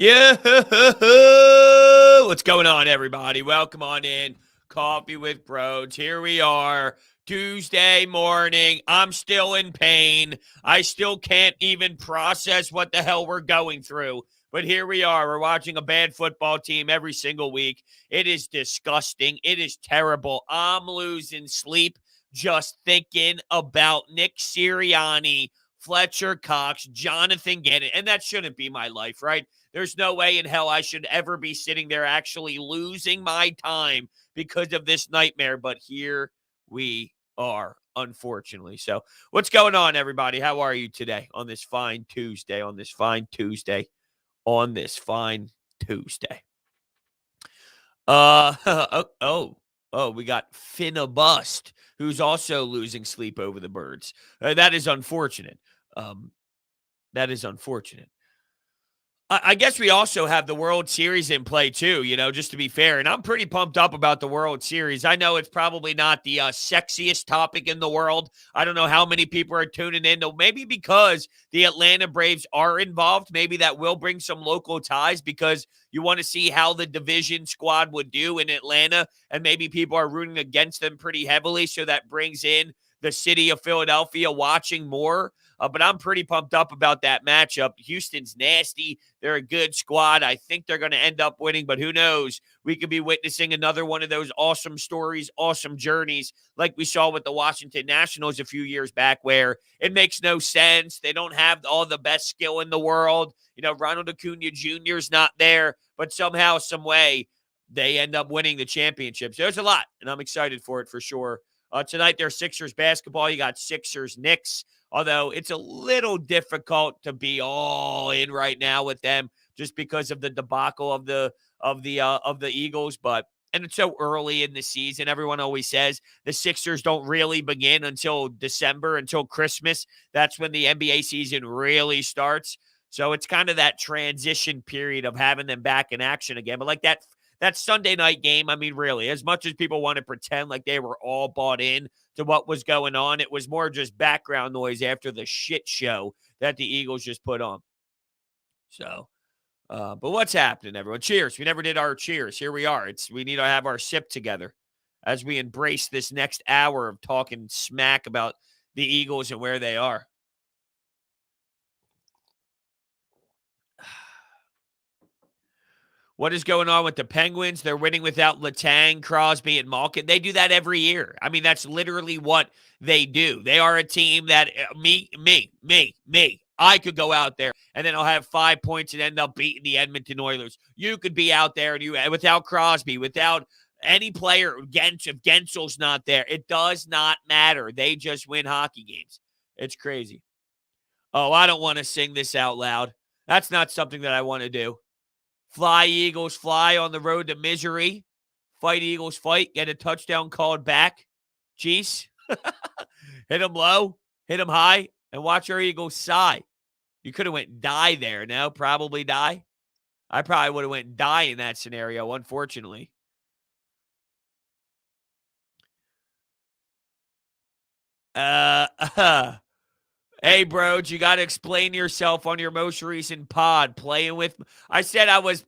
Yeah, what's going on, everybody? Welcome on in. Coffee with Brodes. Here we are, Tuesday morning. I'm still in pain. I still can't even process what the hell we're going through. But here we are. We're watching a bad football team every single week. It is disgusting. It is terrible. I'm losing sleep just thinking about Nick Sirianni, Fletcher Cox, Jonathan Gannon, and that shouldn't be my life, right? There's no way in hell I should ever be sitting there actually losing my time because of this nightmare. But here we are, unfortunately. So, what's going on, everybody? How are you today on this fine Tuesday? We got Finnabust, who's also losing sleep over the birds. That is unfortunate. Um, that is unfortunate. I guess we also have the World Series in play too, just to be fair. And I'm pretty pumped up about the World Series. I know it's probably not the sexiest topic in the world. I don't know how many people are tuning in. Maybe because the Atlanta Braves are involved, maybe that will bring some local ties because you want to see how the division squad would do in Atlanta. And maybe people are rooting against them pretty heavily. So that brings in the city of Philadelphia watching more. But I'm pretty pumped up about that matchup. Houston's nasty. They're a good squad. I think they're going to end up winning, but who knows? We could be witnessing another one of those awesome stories, awesome journeys like we saw with the Washington Nationals a few years back where it makes no sense. They don't have all the best skill in the world. Ronald Acuna Jr. is not there, but somehow, some way, they end up winning the championship. So there's a lot, and I'm excited for it for sure. Tonight, there's Sixers basketball. You got Sixers Knicks. Although it's a little difficult to be all in right now with them just because of the debacle of the Eagles, and it's so early in the season. Everyone always says the Sixers don't really begin until December, until Christmas. That's when the NBA season really starts. So it's kind of that transition period of having them back in action again. But like that Sunday night game, I mean, really, as much as people want to pretend like they were all bought in to what was going on, it was more just background noise after the shit show that the Eagles just put on. So, but what's happening, everyone? Cheers. We never did our cheers. Here we are. We need to have our sip together as we embrace this next hour of talking smack about the Eagles and where they are. What is going on with the Penguins? They're winning without Letang, Crosby, and Malkin. They do that every year. I mean, that's literally what they do. They are a team that I could go out there and then I'll have 5 points and end up beating the Edmonton Oilers. You could be out there and without Crosby, without any player, if Gensel's not there, it does not matter. They just win hockey games. It's crazy. Oh, I don't want to sing this out loud. That's not something that I want to do. Fly, Eagles, fly on the road to misery. Fight, Eagles, fight. Get a touchdown called back. Jeez. Hit them low, hit them high, and watch our Eagles sigh. You could have went die there. No, probably die. I probably would have went die in that scenario, unfortunately. Hey, bro, you got to explain yourself on your most recent pod. Playing with, I said I was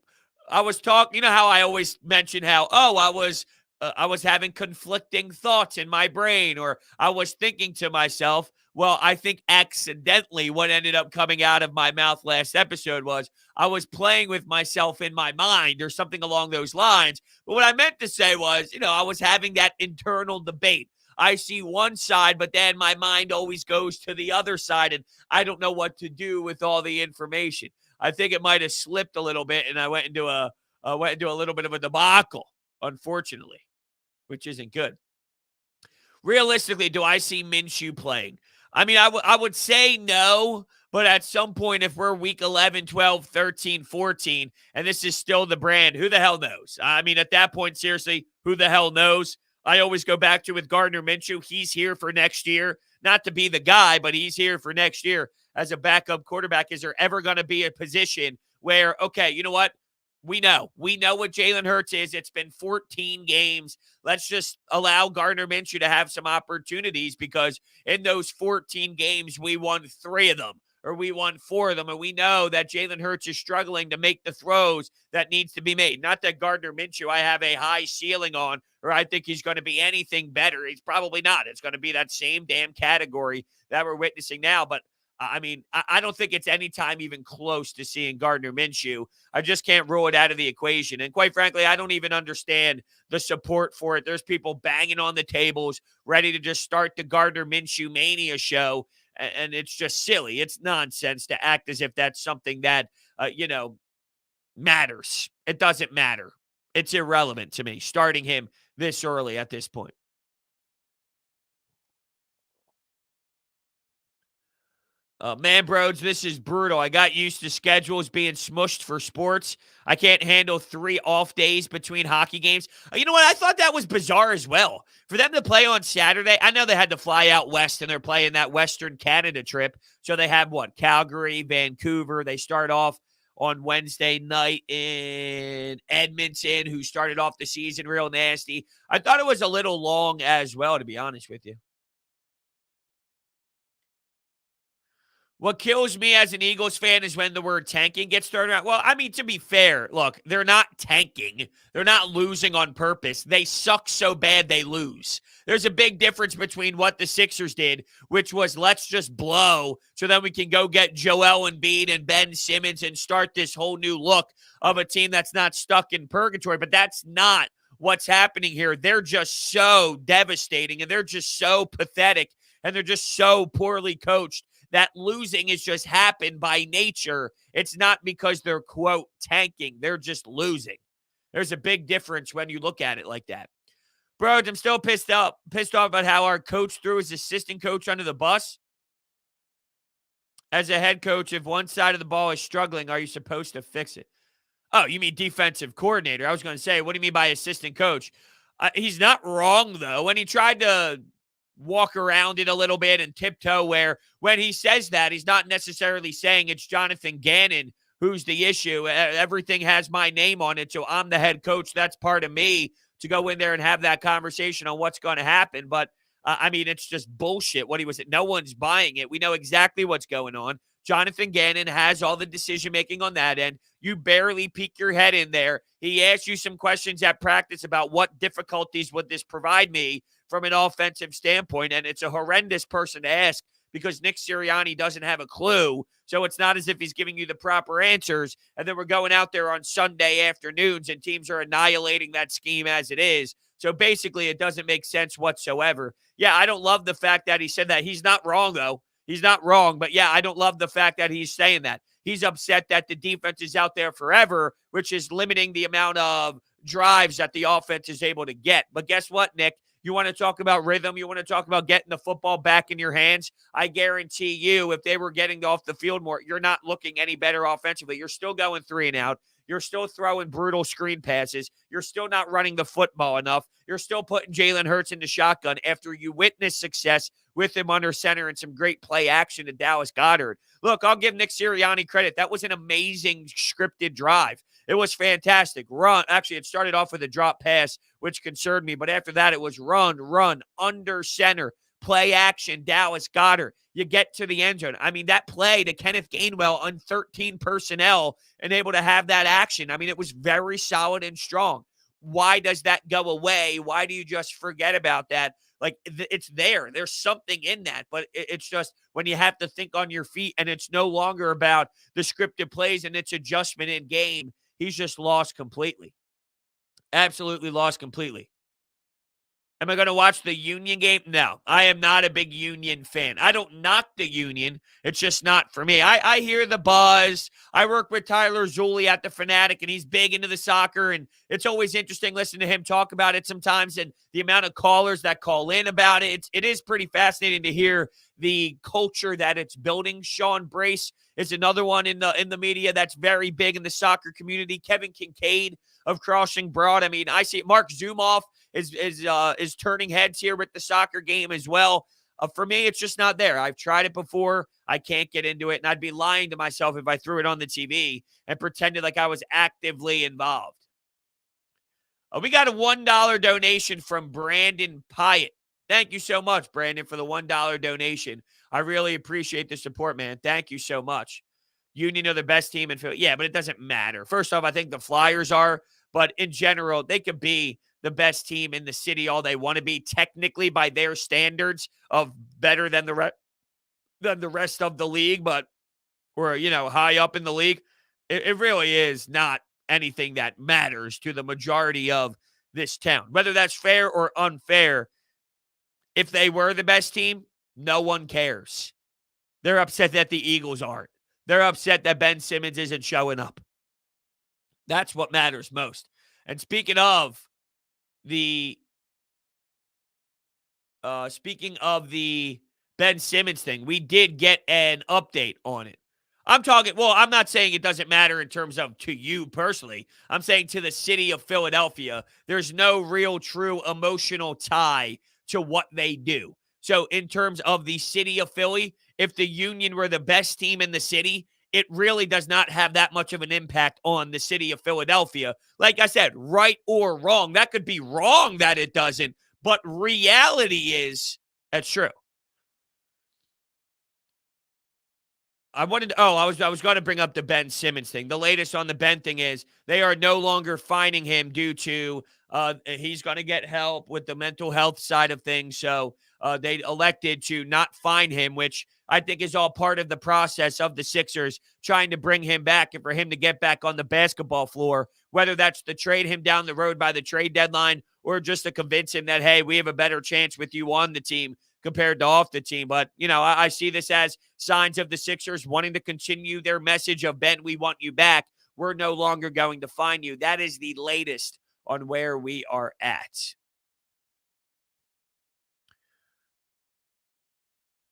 talking. You know how I always mention how I was having conflicting thoughts in my brain, or I was thinking to myself. Well, I think accidentally what ended up coming out of my mouth last episode was I was playing with myself in my mind or something along those lines. But what I meant to say was, I was having that internal debate. I see one side, but then my mind always goes to the other side, and I don't know what to do with all the information. I think it might have slipped a little bit, and I went into a little bit of a debacle, unfortunately, which isn't good. Realistically, do I see Minshew playing? I mean, I would say no, but at some point, if we're week 11, 12, 13, 14, and this is still the brand, who the hell knows? I mean, at that point, seriously, who the hell knows? I always go back to with Gardner Minshew. He's here for next year. Not to be the guy, but he's here for next year as a backup quarterback. Is there ever going to be a position where, okay, you know what? We know what Jalen Hurts is. It's been 14 games. Let's just allow Gardner Minshew to have some opportunities because in those 14 games, we won 3 of them. or we won 4 of them, and we know that Jalen Hurts is struggling to make the throws that needs to be made. Not that Gardner Minshew I have a high ceiling on, or I think he's going to be anything better. He's probably not. It's going to be that same damn category that we're witnessing now, but I mean, I don't think it's any time even close to seeing Gardner Minshew. I just can't rule it out of the equation. And quite frankly, I don't even understand the support for it. There's people banging on the tables, ready to just start the Gardner Minshew Mania show. And it's just silly. It's nonsense to act as if that's something that, matters. It doesn't matter. It's irrelevant to me, starting him this early at this point. Man, Brodes, this is brutal. I got used to schedules being smushed for sports. I can't handle 3 off days between hockey games. You know what? I thought that was bizarre as well. For them to play on Saturday, I know they had to fly out west and they're playing that Western Canada trip. So they have Calgary, Vancouver. They start off on Wednesday night in Edmonton, who started off the season real nasty. I thought it was a little long as well, to be honest with you. What kills me as an Eagles fan is when the word tanking gets thrown around. Well, I mean, to be fair, look, they're not tanking. They're not losing on purpose. They suck so bad they lose. There's a big difference between what the Sixers did, which was let's just blow so then we can go get Joel Embiid and Ben Simmons and start this whole new look of a team that's not stuck in purgatory. But that's not what's happening here. They're just so devastating and they're just so pathetic and they're just so poorly coached that losing has just happened by nature. It's not because they're, quote, tanking. They're just losing. There's a big difference when you look at it like that. Bro, I'm still pissed off about how our coach threw his assistant coach under the bus. As a head coach, if one side of the ball is struggling, are you supposed to fix it? Oh, you mean defensive coordinator. I was going to say, what do you mean by assistant coach? He's not wrong, though. When he tried to walk around it a little bit and tiptoe, where when he says that, he's not necessarily saying it's Jonathan Gannon who's the issue. Everything has my name on it, so I'm the head coach. That's part of me to go in there and have that conversation on what's going to happen. But, I mean, it's just bullshit what he was. No one's buying it. We know exactly what's going on. Jonathan Gannon has all the decision-making on that end. You barely peek your head in there. He asked you some questions at practice about what difficulties would this provide me from an offensive standpoint, and it's a horrendous person to ask because Nick Sirianni doesn't have a clue, so it's not as if he's giving you the proper answers, and then we're going out there on Sunday afternoons, and teams are annihilating that scheme as it is. So basically, it doesn't make sense whatsoever. Yeah, I don't love the fact that he said that. He's not wrong, though. He's not wrong, but yeah, I don't love the fact that he's saying that. He's upset that the defense is out there forever, which is limiting the amount of drives that the offense is able to get. But guess what, Nick? You want to talk about rhythm? You want to talk about getting the football back in your hands? I guarantee you, if they were getting off the field more, you're not looking any better offensively. You're still going 3 and out. You're still throwing brutal screen passes. You're still not running the football enough. You're still putting Jalen Hurts into shotgun after you witness success with him under center and some great play action to Dallas Goedert. Look, I'll give Nick Sirianni credit. That was an amazing scripted drive. It was fantastic. Run. Actually, it started off with a drop pass, which concerned me. But after that, it was run, under center, play action, Dallas Goedert. You get to the end zone. I mean, that play to Kenneth Gainwell on 13 personnel and able to have that action. I mean, it was very solid and strong. Why does that go away? Why do you just forget about that? Like, it's there. There's something in that. But it's just when you have to think on your feet and it's no longer about the scripted plays and its adjustment in game, he's just lost completely. Absolutely lost completely. Am I going to watch the Union game? No, I am not a big Union fan. I don't knock the Union. It's just not for me. I hear the buzz. I work with Tyler Zulli at the Fanatic, and he's big into the soccer, and it's always interesting listening to him talk about it sometimes and the amount of callers that call in about it. It is pretty fascinating to hear the culture that it's building. Sean Brace is another one in the media that's very big in the soccer community. Kevin Kincaid of Crossing Broad. I mean, I see Mark Zumoff is turning heads here with the soccer game as well. For me, it's just not there. I've tried it before. I can't get into it, and I'd be lying to myself if I threw it on the TV and pretended like I was actively involved. We got a $1 donation from Brandon Pyatt. Thank you so much, Brandon, for the $1 donation. I really appreciate the support, man. Thank you so much. Union are the best team in Philly. Yeah, but it doesn't matter. First off, I think the Flyers are, but in general, they could be the best team in the city all they want to be, technically by their standards of better than the rest of the league, but or high up in the league. It really is not anything that matters to the majority of this town. Whether that's fair or unfair, if they were the best team, no one cares. They're upset that the Eagles aren't. They're upset that Ben Simmons isn't showing up. That's what matters most. And speaking of the Ben Simmons thing, we did get an update on it. I'm not saying it doesn't matter in terms of to you personally. I'm saying to the city of Philadelphia, there's no real true emotional tie to what they do. So in terms of the city of Philly, if the Union were the best team in the city, it really does not have that much of an impact on the city of Philadelphia. Like I said, right or wrong. That could be wrong that it doesn't, but reality is that's true. I was going to bring up the Ben Simmons thing. The latest on the Ben thing is they are no longer fining him due to he's going to get help with the mental health side of things. So they elected to not fine him, which I think is all part of the process of the Sixers trying to bring him back and for him to get back on the basketball floor, whether that's to trade him down the road by the trade deadline or just to convince him that, hey, we have a better chance with you on the team compared to off the team. But, I see this as signs of the Sixers wanting to continue their message of, Ben, we want you back. We're no longer going to fine you. That is the latest on where we are at.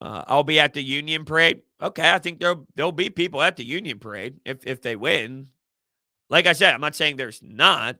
I'll be at the Union Parade. Okay, I think there'll be people at the Union Parade if they win. Like I said, I'm not saying there's not.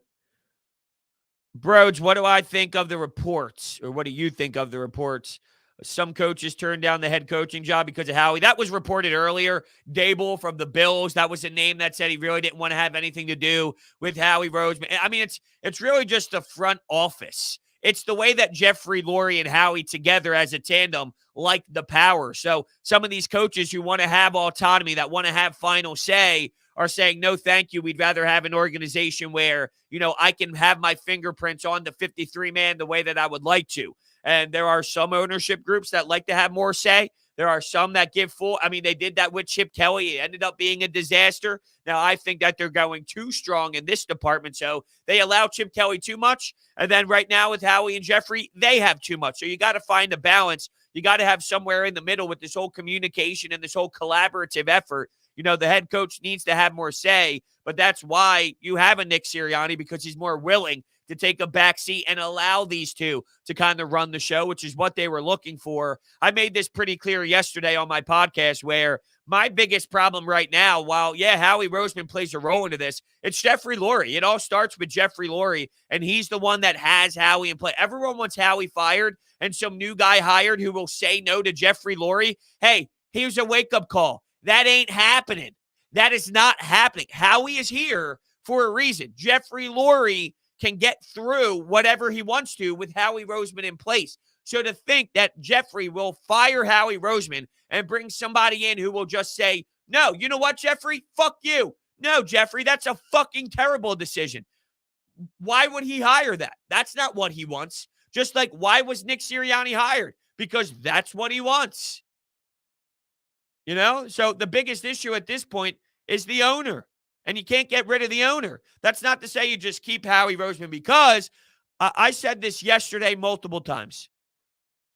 Brodes, what do I think of the reports? Or what do you think of the reports? Some coaches turned down the head coaching job because of Howie. That was reported earlier. Dable from the Bills, that was a name that said he really didn't want to have anything to do with Howie Roseman. I mean, it's really just the front office. It's the way that Jeffrey Lurie and Howie together as a tandem like the power. So some of these coaches who want to have autonomy, that want to have final say, are saying, no, thank you. We'd rather have an organization where, I can have my fingerprints on the 53-man the way that I would like to. And there are some ownership groups that like to have more say. There are some that give full. I mean, they did that with Chip Kelly. It ended up being a disaster. Now, I think that they're going too strong in this department. So they allow Chip Kelly too much. And then right now with Howie and Jeffrey, they have too much. So you got to find a balance. You got to have somewhere in the middle with this whole communication and this whole collaborative effort. The head coach needs to have more say, but that's why you have a Nick Sirianni, because he's more willing to take a backseat and allow these two to kind of run the show, which is what they were looking for. I made this pretty clear yesterday on my podcast where my biggest problem right now, while, Howie Roseman plays a role into this, it's Jeffrey Lurie. It all starts with Jeffrey Lurie, and he's the one that has Howie in play. Everyone wants Howie fired and some new guy hired who will say no to Jeffrey Lurie. Hey, here's a wake-up call. That ain't happening. That is not happening. Howie is here for a reason. Jeffrey Lurie can get through whatever he wants to with Howie Roseman in place. So to think that Jeffrey will fire Howie Roseman and bring somebody in who will just say, no, you know what, Jeffrey? Fuck you. No, Jeffrey, that's a fucking terrible decision. Why would he hire that? That's not what he wants. Just like, why was Nick Sirianni hired? Because that's what he wants. So the biggest issue at this point is the owner, and you can't get rid of the owner. That's not to say you just keep Howie Roseman, because I said this yesterday multiple times.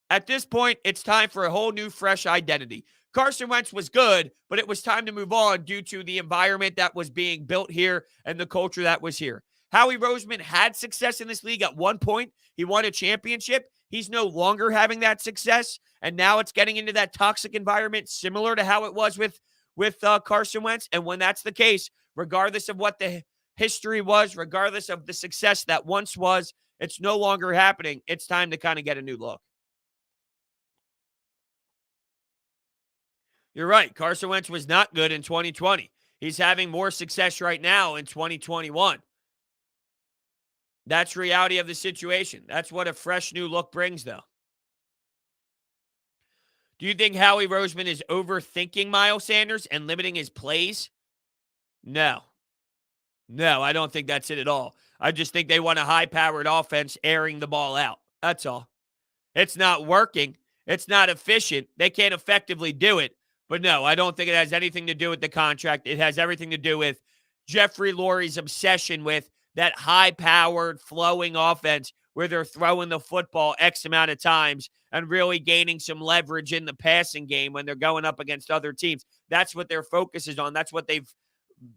At this point, it's time for a whole new, fresh identity. Carson Wentz was good, but it was time to move on due to the environment that was being built here and the culture that was here. Howie Roseman had success in this league at one point. He won a championship. He's no longer having that success, and now it's getting into that toxic environment similar to how it was with Carson Wentz. And when that's the case, regardless of what the history was, regardless of the success that once was, it's no longer happening. It's time to kind of get a new look. You're right. Carson Wentz was not good in 2020. He's having more success right now in 2021. That's reality of the situation. That's what a fresh new look brings, though. Do you think Howie Roseman is overthinking Miles Sanders and limiting his plays? No. No, I don't think that's it at all. I just think they want a high-powered offense airing the ball out. That's all. It's not working. It's not efficient. They can't effectively do it. But no, I don't think it has anything to do with the contract. It has everything to do with Jeffrey Lurie's obsession with that high-powered, flowing offense where they're throwing the football X amount of times and really gaining some leverage in the passing game when they're going up against other teams. That's what their focus is on. That's what they've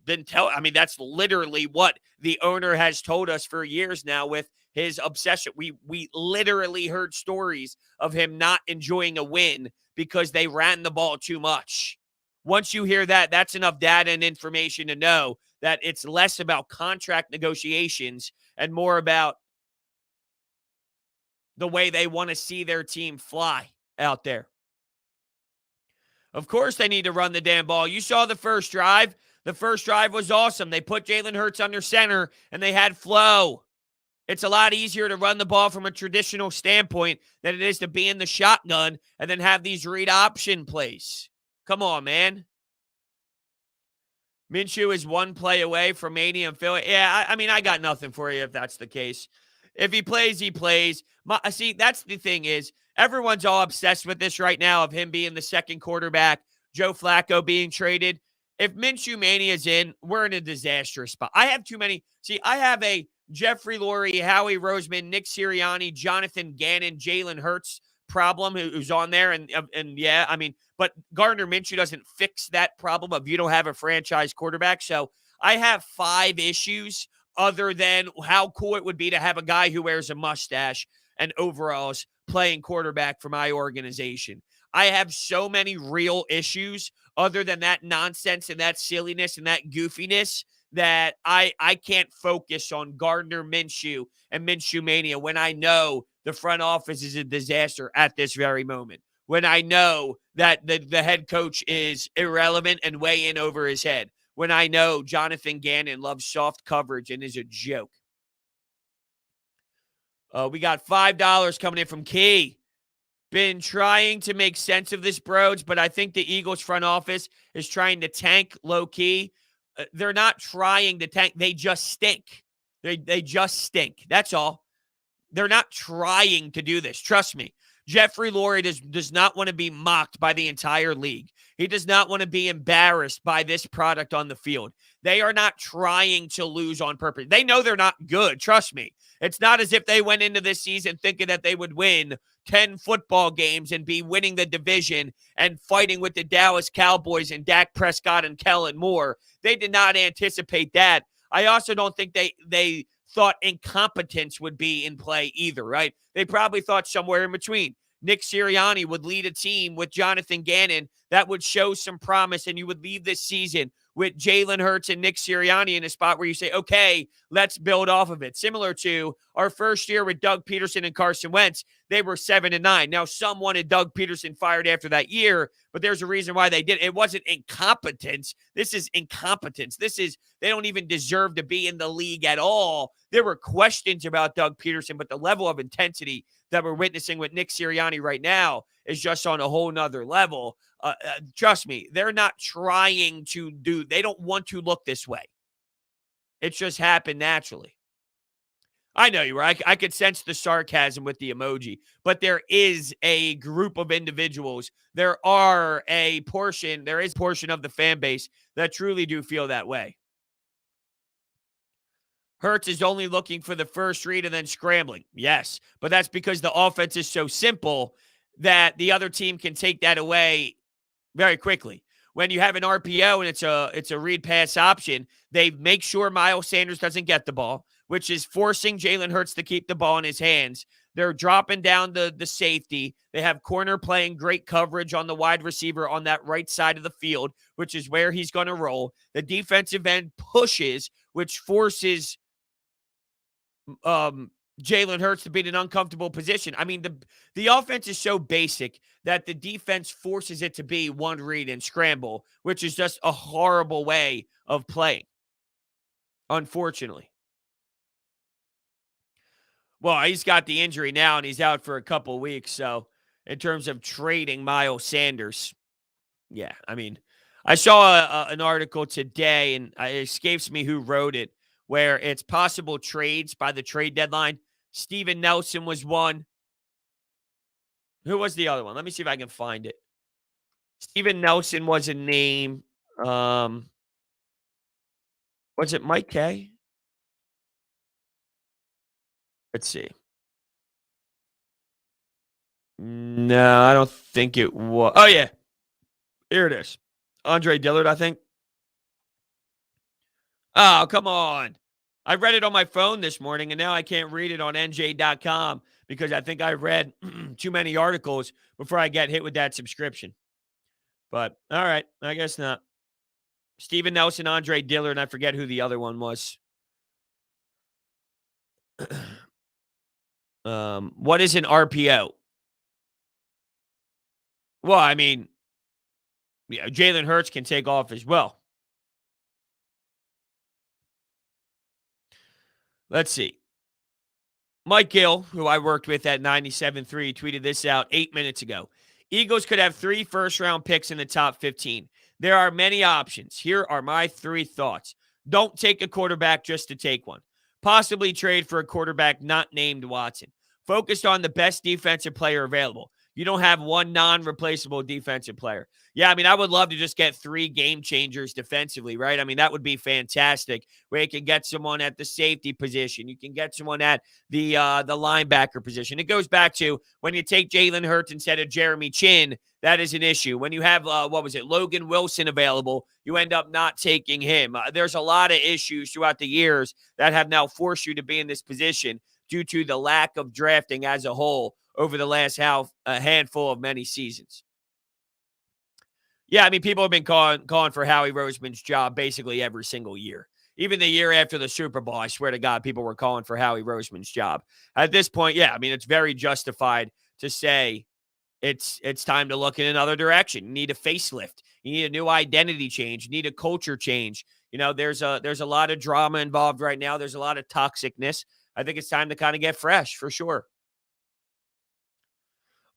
been telling. I mean, that's literally what the owner has told us for years now with his obsession. We literally heard stories of him not enjoying a win because they ran the ball too much. Once you hear that, that's enough data and information to know that it's less about contract negotiations and more about the way they want to see their team fly out there. Of course they need to run the damn ball. You saw the first drive. The first drive was awesome. They put Jalen Hurts under center, and they had flow. It's a lot easier to run the ball from a traditional standpoint than it is to be in the shotgun and then have these read option plays. Come on, man. Minshew is one play away from mania and Philly. Yeah, I mean, I got nothing for you if that's the case. If he plays, he plays. See, that's the thing is, everyone's all obsessed with this right now of him being the second quarterback, Joe Flacco being traded. If Minshew Mania's in, we're in a disastrous spot. I have too many. See, I have a Jeffrey Lurie, Howie Roseman, Nick Sirianni, Jonathan Gannon, Jalen Hurts problem who's on there. And yeah, I mean, but Gardner Minshew doesn't fix that problem of you don't have a franchise quarterback. So I have 5 issues other than how cool it would be to have a guy who wears a mustache and overalls playing quarterback for my organization. I have so many real issues other than that nonsense and that silliness and that goofiness that I can't focus on Gardner Minshew and Minshew Mania when I know the front office is a disaster at this very moment. When I know that the head coach is irrelevant and way in over his head. When I know Jonathan Gannon loves soft coverage and is a joke. We got $5 coming in from Key. Been trying to make sense of this, Brodes, but I think the Eagles front office is trying to tank low-key. They're not trying to tank. They just stink. They just stink. That's all. They're not trying to do this. Trust me. Jeffrey Lurie does not want to be mocked by the entire league. He does not want to be embarrassed by this product on the field. They are not trying to lose on purpose. They know they're not good. Trust me. It's not as if they went into this season thinking that they would win 10 football games and be winning the division and fighting with the Dallas Cowboys and Dak Prescott and Kellen Moore. They did not anticipate that. I also don't think they thought incompetence would be in play either, right? They probably thought somewhere in between. Nick Sirianni would lead a team with Jonathan Gannon that would show some promise, and you would leave this season with Jalen Hurts and Nick Sirianni in a spot where you say, okay, let's build off of it. Similar to our first year with Doug Peterson and Carson Wentz, they were 7-9. Now, some wanted Doug Peterson fired after that year, but there's a reason why they did. It wasn't incompetence. This is incompetence. They don't even deserve to be in the league at all. There were questions about Doug Peterson, but the level of intensity that we're witnessing with Nick Sirianni right now is just on a whole nother level. Trust me, they're not trying to they don't want to look this way. It's just happened naturally. I know you were. I could sense the sarcasm with the emoji, but there is a group of individuals. There is a portion of the fan base that truly do feel that way. Hurts is only looking for the first read and then scrambling. Yes, but that's because the offense is so simple that the other team can take that away very quickly. When you have an RPO and it's a read pass option, they make sure Miles Sanders doesn't get the ball, which is forcing Jalen Hurts to keep the ball in his hands. They're dropping down the safety. They have corner playing great coverage on the wide receiver on that right side of the field, which is where he's going to roll. The defensive end pushes, which forces Jalen Hurts to be in an uncomfortable position. I mean, the offense is so basic that the defense forces it to be one read and scramble, which is just a horrible way of playing, unfortunately. Well, he's got the injury now, and he's out for a couple weeks, so in terms of trading Miles Sanders. Yeah, I mean, I saw an article today, and it escapes me who wrote it, where it's possible trades by the trade deadline. Steven Nelson was one. Who was the other one? Let me see if I can find it. Steven Nelson was a name. Um, was it Mike K? Let's see. No, I don't think it was. Oh, yeah. Here it is. Andre Dillard, I think. Oh, come on. I read it on my phone this morning, and now I can't read it on NJ.com because I think I read too many articles before I get hit with that subscription. But, all right, I guess not. Steven Nelson, Andre Dillard, and I forget who the other one was. What is an RPO? Well, I mean, yeah, Jalen Hurts can take off as well. Let's see. Mike Gill, who I worked with at 97.3, tweeted this out 8 minutes ago. Eagles could have 3 first-round picks in the top 15. There are many options. Here are my 3 thoughts. Don't take a quarterback just to take one. Possibly trade for a quarterback not named Watson. Focused on the best defensive player available. You don't have one non-replaceable defensive player. Yeah, I mean, I would love to just get 3 game changers defensively, right? I mean, that would be fantastic, where you can get someone at the safety position. You can get someone at the linebacker position. It goes back to when you take Jalen Hurts instead of Jeremy Chin, that is an issue. When you have, Logan Wilson available, you end up not taking him. There's a lot of issues throughout the years that have now forced you to be in this position due to the lack of drafting as a whole over the last handful of many seasons. Yeah, I mean, people have been calling for Howie Roseman's job basically every single year. Even the year after the Super Bowl, I swear to God, people were calling for Howie Roseman's job. At this point, yeah, I mean, it's very justified to say it's time to look in another direction. You need a facelift. You need a new identity change. You need a culture change. You know, there's a lot of drama involved right now. There's a lot of toxicness. I think it's time to kind of get fresh for sure.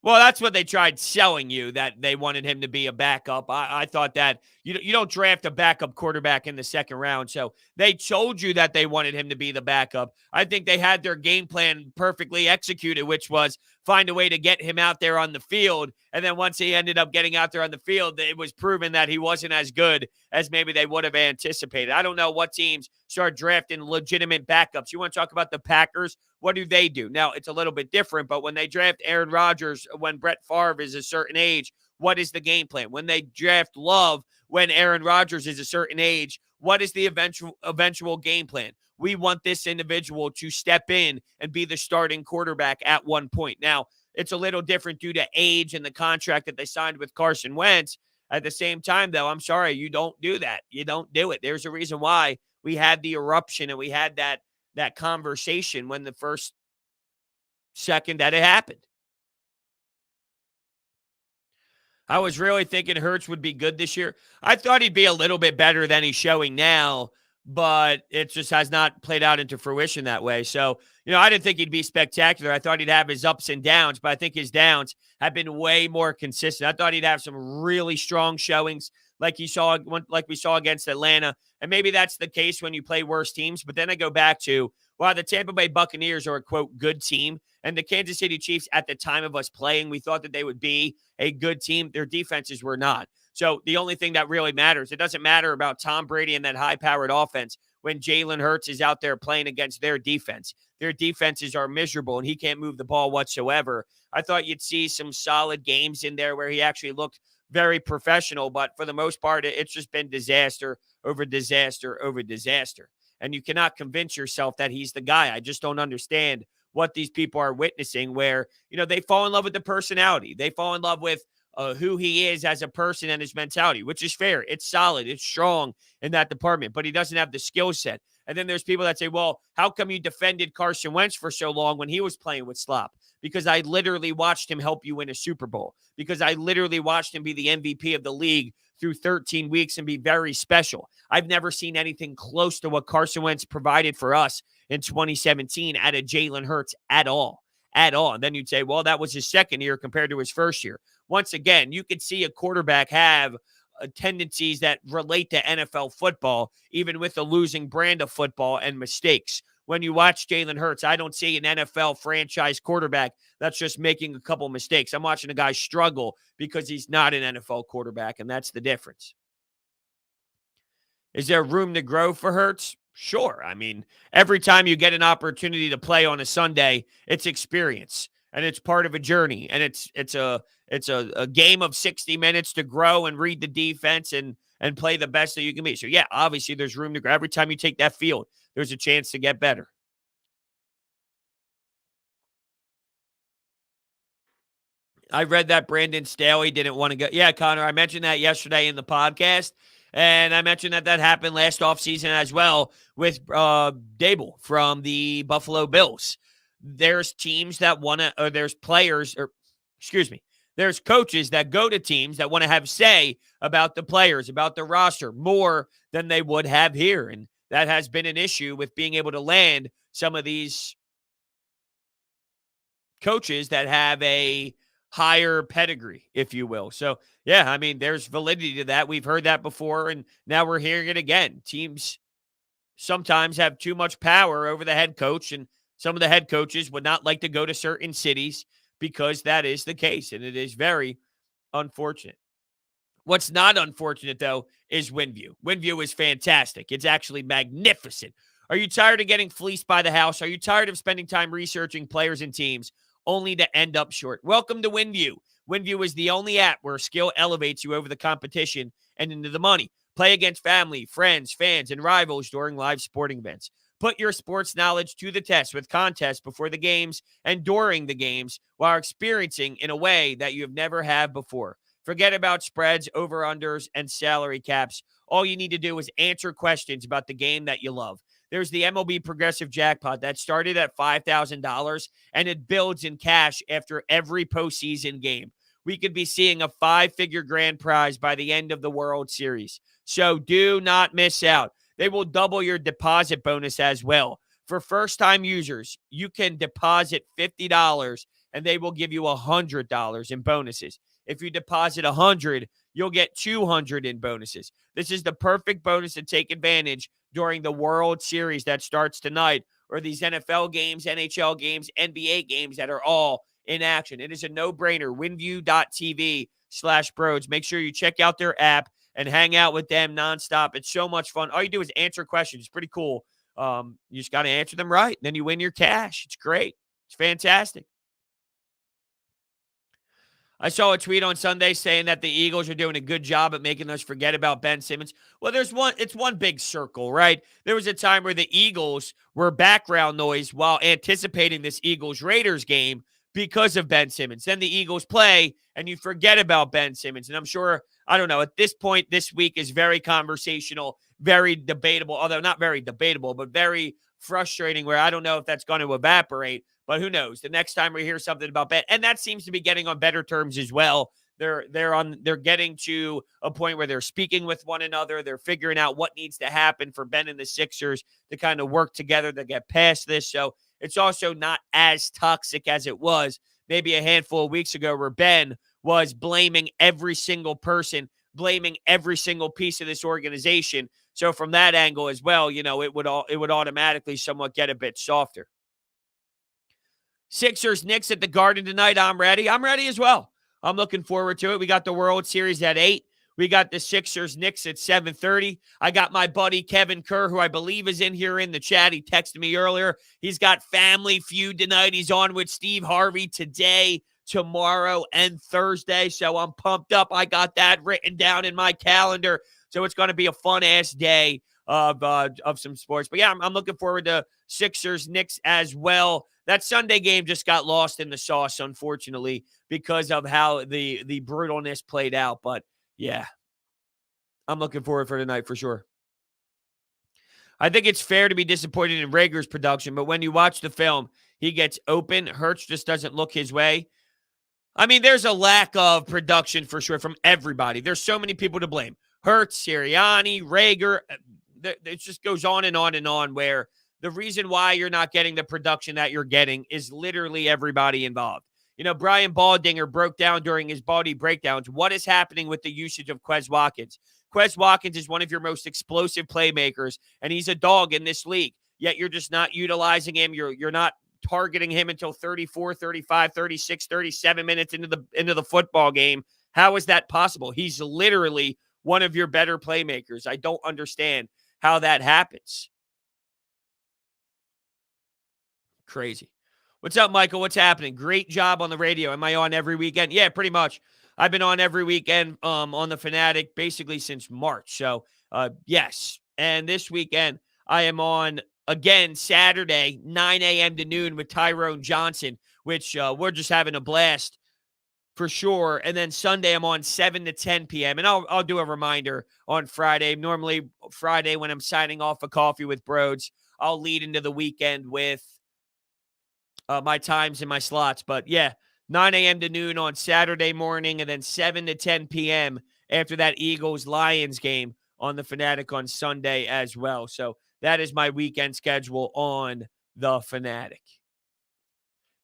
Well, that's what they tried selling you, that they wanted him to be a backup. I thought that you don't draft a backup quarterback in the second round. So they told you that they wanted him to be the backup. I think they had their game plan perfectly executed, which was find a way to get him out there on the field. And then once he ended up getting out there on the field, it was proven that he wasn't as good as maybe they would have anticipated. I don't know what teams start drafting legitimate backups. You want to talk about the Packers? What do? Now, it's a little bit different, but when they draft Aaron Rodgers, when Brett Favre is a certain age, what is the game plan? When they draft Love, when Aaron Rodgers is a certain age, what is the eventual game plan? We want this individual to step in and be the starting quarterback at one point. Now, it's a little different due to age and the contract that they signed with Carson Wentz. At the same time, though, I'm sorry, you don't do that. You don't do it. There's a reason why we had the eruption and we had that conversation when the first second that it happened. I was really thinking Hurts would be good this year. I thought he'd be a little bit better than he's showing now, but it just has not played out into fruition that way. So, I didn't think he'd be spectacular. I thought he'd have his ups and downs, but I think his downs have been way more consistent. I thought he'd have some really strong showings like we saw against Atlanta. And maybe that's the case when you play worse teams. But then I go back to, the Tampa Bay Buccaneers are a, quote, good team. And the Kansas City Chiefs, at the time of us playing, we thought that they would be a good team. Their defenses were not. So the only thing that really matters, it doesn't matter about Tom Brady and that high-powered offense when Jalen Hurts is out there playing against their defense. Their defenses are miserable, and he can't move the ball whatsoever. I thought you'd see some solid games in there where he actually looked very professional, but for the most part, it's just been disaster over disaster over disaster. And you cannot convince yourself that he's the guy. I just don't understand what these people are witnessing where, they fall in love with the personality. They fall in love with who he is as a person and his mentality, which is fair. It's solid. It's strong in that department, but he doesn't have the skill set. And then there's people that say, well, how come you defended Carson Wentz for so long when he was playing with slop? Because I literally watched him help you win a Super Bowl. Because I literally watched him be the MVP of the league through 13 weeks and be very special. I've never seen anything close to what Carson Wentz provided for us in 2017 out of Jalen Hurts at all. at all. And then you'd say, well, that was his second year compared to his first year. Once again, you could see a quarterback have tendencies that relate to NFL football, even with the losing brand of football and mistakes. When you watch Jalen Hurts, I don't see an NFL franchise quarterback that's just making a couple mistakes. I'm watching a guy struggle because he's not an NFL quarterback, and that's the difference. Is there room to grow for Hurts? Sure. I mean, every time you get an opportunity to play on a Sunday, it's experience and it's part of a journey. And it's a game of 60 minutes to grow and read the defense and play the best that you can be. So yeah, obviously there's room to grow. Every time you take that field, there's a chance to get better. I read that Brandon Staley didn't want to go. Yeah, Connor, I mentioned that yesterday in the podcast. And I mentioned that happened last offseason as well with Dable from the Buffalo Bills. There's teams that want to, or there's players, or excuse me, there's coaches that go to teams that want to have say about the players, about the roster more than they would have here. And that has been an issue with being able to land some of these coaches that have a higher pedigree, if you will. So, yeah, I mean, there's validity to that. We've heard that before, and now we're hearing it again. Teams sometimes have too much power over the head coach, and some of the head coaches would not like to go to certain cities because that is the case, and it is very unfortunate. What's not unfortunate, though, is WinView. WinView is fantastic. It's actually magnificent. Are you tired of getting fleeced by the house? Are you tired of spending time researching players and teams only to end up short? Welcome to WinView. WinView is the only app where skill elevates you over the competition and into the money. Play against family, friends, fans, and rivals during live sporting events. Put your sports knowledge to the test with contests before the games and during the games while experiencing in a way that you have never had before. Forget about spreads, over-unders, and salary caps. All you need to do is answer questions about the game that you love. There's the MLB Progressive Jackpot that started at $5,000, and it builds in cash after every postseason game. We could be seeing a 5-figure grand prize by the end of the World Series. So do not miss out. They will double your deposit bonus as well. For first-time users, you can deposit $50, and they will give you $100 in bonuses. If you deposit $100, you'll get $200 in bonuses. This is the perfect bonus to take advantage during the World Series that starts tonight, or these NFL games, NHL games, NBA games that are all in action. It is a no-brainer. WinView.tv/Brodes. Make sure you check out their app and hang out with them nonstop. It's so much fun. All you do is answer questions. It's pretty cool. You just got to answer them right. Then you win your cash. It's great. It's fantastic. I saw a tweet on Sunday saying that the Eagles are doing a good job at making us forget about Ben Simmons. Well, it's one big circle, right? There was a time where the Eagles were background noise while anticipating this Eagles-Raiders game because of Ben Simmons. Then the Eagles play, and you forget about Ben Simmons. And I'm sure, I don't know, at this point, this week is very conversational, very debatable, although not very debatable, but very frustrating, where I don't know if that's going to evaporate. But who knows? The next time we hear something about Ben, and that seems to be getting on better terms as well. They're getting to a point where they're speaking with one another. They're figuring out what needs to happen for Ben and the Sixers to kind of work together to get past this. So it's also not as toxic as it was maybe a handful of weeks ago, where Ben was blaming every single person, blaming every single piece of this organization. So from that angle as well, it would automatically somewhat get a bit softer. Sixers, Knicks at the Garden tonight. I'm ready. I'm ready as well. I'm looking forward to it. We got the World Series at 8. We got the Sixers, Knicks at 7:30. I got my buddy Kevin Kerr, who I believe is in here in the chat. He texted me earlier. He's got Family Feud tonight. He's on with Steve Harvey today, tomorrow, and Thursday. So I'm pumped up. I got that written down in my calendar. So it's going to be a fun-ass day of some sports. But yeah, I'm looking forward to Sixers, Knicks as well. That Sunday game just got lost in the sauce, unfortunately, because of how the brutalness played out. But yeah, I'm looking forward for tonight for sure. I think it's fair to be disappointed in Rager's production, but when you watch the film, he gets open. Hurts just doesn't look his way. I mean, there's a lack of production for sure from everybody. There's so many people to blame. Hurts, Sirianni, Rager. It just goes on and on and on, where The reason why you're not getting the production that you're getting is literally everybody involved. Brian Baldinger broke down during his Baldy breakdowns what is happening with the usage of Quez Watkins. Quez Watkins is one of your most explosive playmakers, and he's a dog in this league. Yet you're just not utilizing him. You're not targeting him until 34, 35, 36, 37 minutes into the football game. How is that possible? He's literally one of your better playmakers. I don't understand how that happens. Crazy. What's up, Michael? What's happening? Great job on the radio. Am I on every weekend? Yeah, pretty much. I've been on every weekend on the Fanatic basically since March. So, yes. And this weekend, I am on again Saturday, 9 a.m. to noon with Tyrone Johnson, which we're just having a blast for sure. And then Sunday, I'm on 7 to 10 p.m. And I'll do a reminder on Friday. Normally, Friday when I'm signing off a coffee with Brodes, I'll lead into the weekend with my times and my slots. But yeah, 9 a.m. to noon on Saturday morning, and then 7 to 10 p.m. after that Eagles-Lions game on the Fanatic on Sunday as well. So that is my weekend schedule on the Fanatic.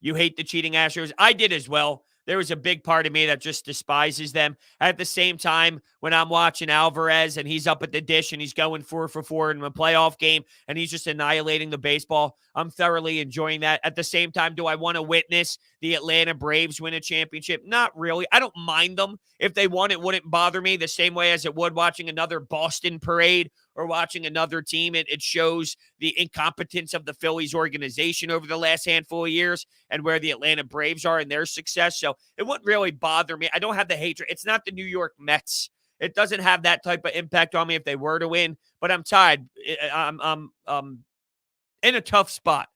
You hate the cheating Astros? I did as well. There was a big part of me that just despises them. At the same time, when I'm watching Alvarez and he's up at the dish and he's going 4 for 4 in a playoff game and he's just annihilating the baseball, I'm thoroughly enjoying that. At the same time, do I want to witness the Atlanta Braves win a championship? Not really. I don't mind them. If they won, it wouldn't bother me the same way as it would watching another Boston parade or watching another team. It shows the incompetence of the Phillies organization over the last handful of years and where the Atlanta Braves are in their success. So it wouldn't really bother me. I don't have the hatred. It's not the New York Mets. It doesn't have that type of impact on me if they were to win, but I'm tied. I'm in a tough spot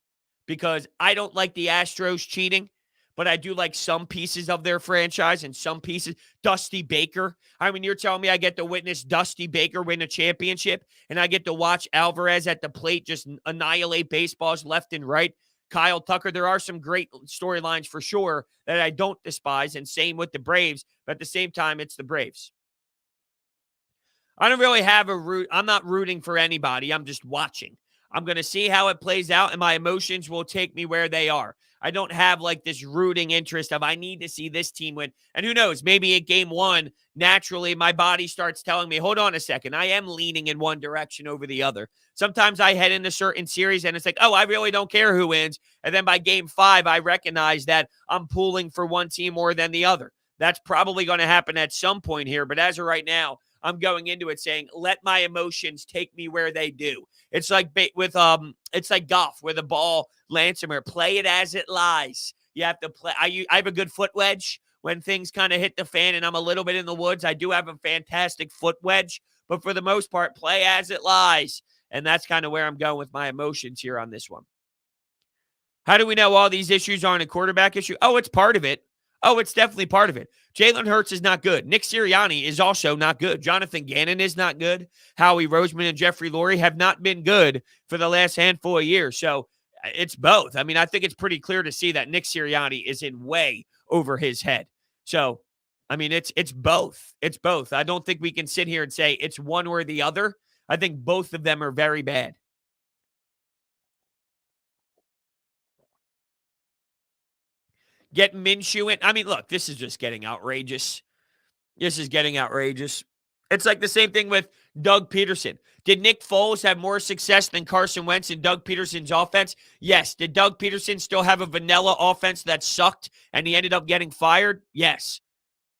because I don't like the Astros cheating, but I do like some pieces of their franchise and some pieces. Dusty Baker. I mean, you're telling me I get to witness Dusty Baker win a championship and I get to watch Alvarez at the plate just annihilate baseballs left and right. Kyle Tucker, there are some great storylines for sure that I don't despise, and same with the Braves, but at the same time, it's the Braves. I don't really have a root. I'm not rooting for anybody. I'm just watching. I'm going to see how it plays out, and my emotions will take me where they are. I don't have like this rooting interest of I need to see this team win. And who knows, maybe at game one, naturally, my body starts telling me, hold on a second, I am leaning in one direction over the other. Sometimes I head into certain series and it's like, oh, I really don't care who wins. And then by game 5, I recognize that I'm pulling for one team more than the other. That's probably going to happen at some point here. But as of right now, I'm going into it saying, let my emotions take me where they do. It's like it's like golf where the ball lands somewhere. Play it as it lies. You have to play. I have a good foot wedge when things kind of hit the fan and I'm a little bit in the woods. I do have a fantastic foot wedge, but for the most part, play as it lies. And that's kind of where I'm going with my emotions here on this one. How do we know all these issues aren't a quarterback issue? Oh, it's part of it. Oh, it's definitely part of it. Jalen Hurts is not good. Nick Sirianni is also not good. Jonathan Gannon is not good. Howie Roseman and Jeffrey Lurie have not been good for the last handful of years. So it's both. I mean, I think it's pretty clear to see that Nick Sirianni is in way over his head. So, I mean, it's both. It's both. I don't think we can sit here and say it's one or the other. I think both of them are very bad. Get Minshew in. I mean, look, this is just getting outrageous. This is getting outrageous. It's like the same thing with Doug Peterson. Did Nick Foles have more success than Carson Wentz in Doug Peterson's offense? Yes. Did Doug Peterson still have a vanilla offense that sucked and he ended up getting fired? Yes.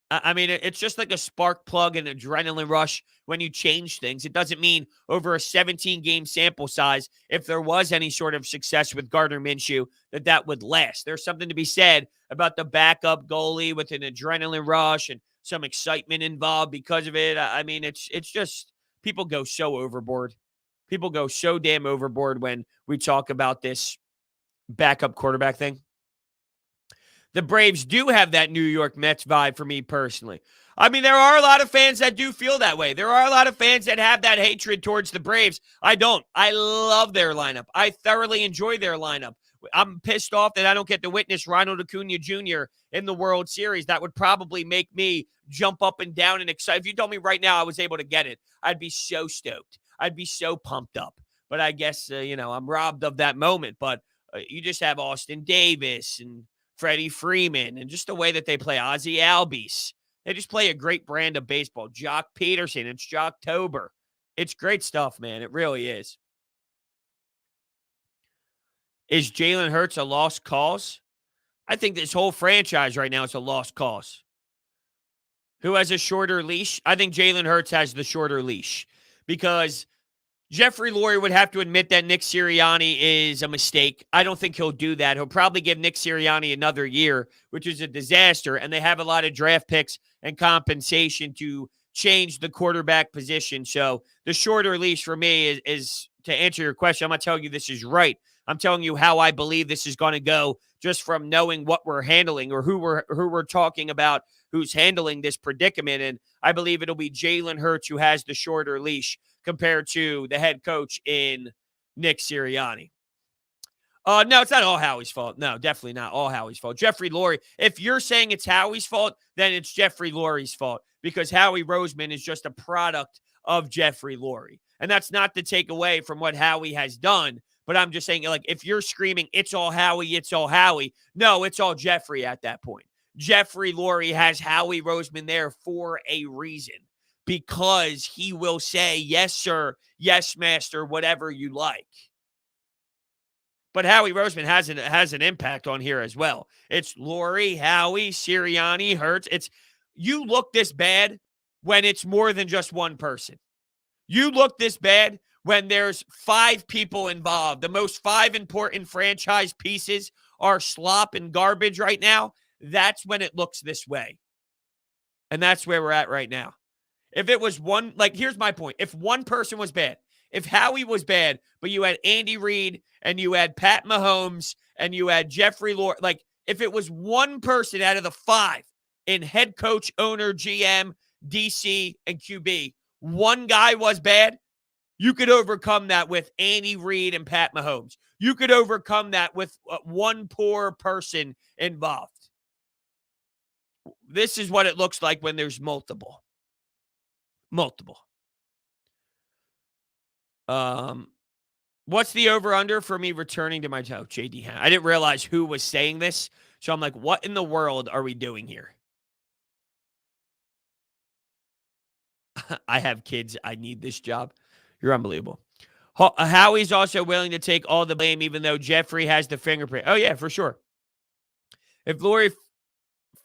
I mean, it's just like a spark plug and adrenaline rush when you change things. It doesn't mean over a 17-game sample size, if there was any sort of success with Gardner Minshew, that would last. There's something to be said about the backup goalie with an adrenaline rush and some excitement involved because of it. I mean, it's just people go so overboard. People go so damn overboard when we talk about this backup quarterback thing. The Braves do have that New York Mets vibe for me personally. I mean, there are a lot of fans that do feel that way. There are a lot of fans that have that hatred towards the Braves. I don't. I love their lineup. I thoroughly enjoy their lineup. I'm pissed off that I don't get to witness Ronald Acuna Jr. in the World Series. That would probably make me jump up and down and excited. If you told me right now I was able to get it, I'd be so stoked. I'd be so pumped up. but I guess, I'm robbed of that moment. But you just have Austin Davis and Freddie Freeman and just the way that they play Ozzie Albies. They just play a great brand of baseball. Jock Peterson, it's Jocktober. It's great stuff, man. It really is. Is Jalen Hurts a lost cause? I think this whole franchise right now is a lost cause. Who has a shorter leash? I think Jalen Hurts has the shorter leash because Jeffrey Lurie would have to admit that Nick Sirianni is a mistake. I don't think he'll do that. He'll probably give Nick Sirianni another year, which is a disaster, and they have a lot of draft picks and compensation to change the quarterback position. So the shorter leash for me is to answer your question, I'm not telling you this is right. I'm telling you how I believe this is going to go just from knowing what we're handling or who we're talking about, who's handling this predicament. And I believe it'll be Jalen Hurts who has the shorter leash compared to the head coach in Nick Sirianni. No, it's not all Howie's fault. No, definitely not all Howie's fault. Jeffrey Lurie, if you're saying it's Howie's fault, then it's Jeffrey Lurie's fault because Howie Roseman is just a product of Jeffrey Lurie. And that's not to take away from what Howie has done, but I'm just saying, like, if you're screaming, it's all Howie, no, it's all Jeffrey at that point. Jeffrey Lurie has Howie Roseman there for a reason because he will say, yes, sir, yes, master, whatever you like. But Howie Roseman has an impact on here as well. It's Lurie, Howie, Sirianni, Hurts. You look this bad when it's more than just one person. You look this bad when there's 5 people involved. The most 5 important franchise pieces are slop and garbage right now. That's when it looks this way. And that's where we're at right now. If it was one, here's my point. If one person was bad, if Howie was bad, but you had Andy Reid and you had Pat Mahomes and you had Jeffrey Lurie, if it was one person out of the 5 in head coach, owner, GM, DC, and QB, one guy was bad, you could overcome that with Andy Reid and Pat Mahomes. You could overcome that with one poor person involved. This is what it looks like when there's multiple. What's the over-under for me returning to my toe? JD, I didn't realize who was saying this, so I'm like, what in the world are we doing here? I have kids. I need this job. You're unbelievable. Howie's also willing to take all the blame, even though Jeffrey has the fingerprint. Oh, yeah, for sure. If Lurie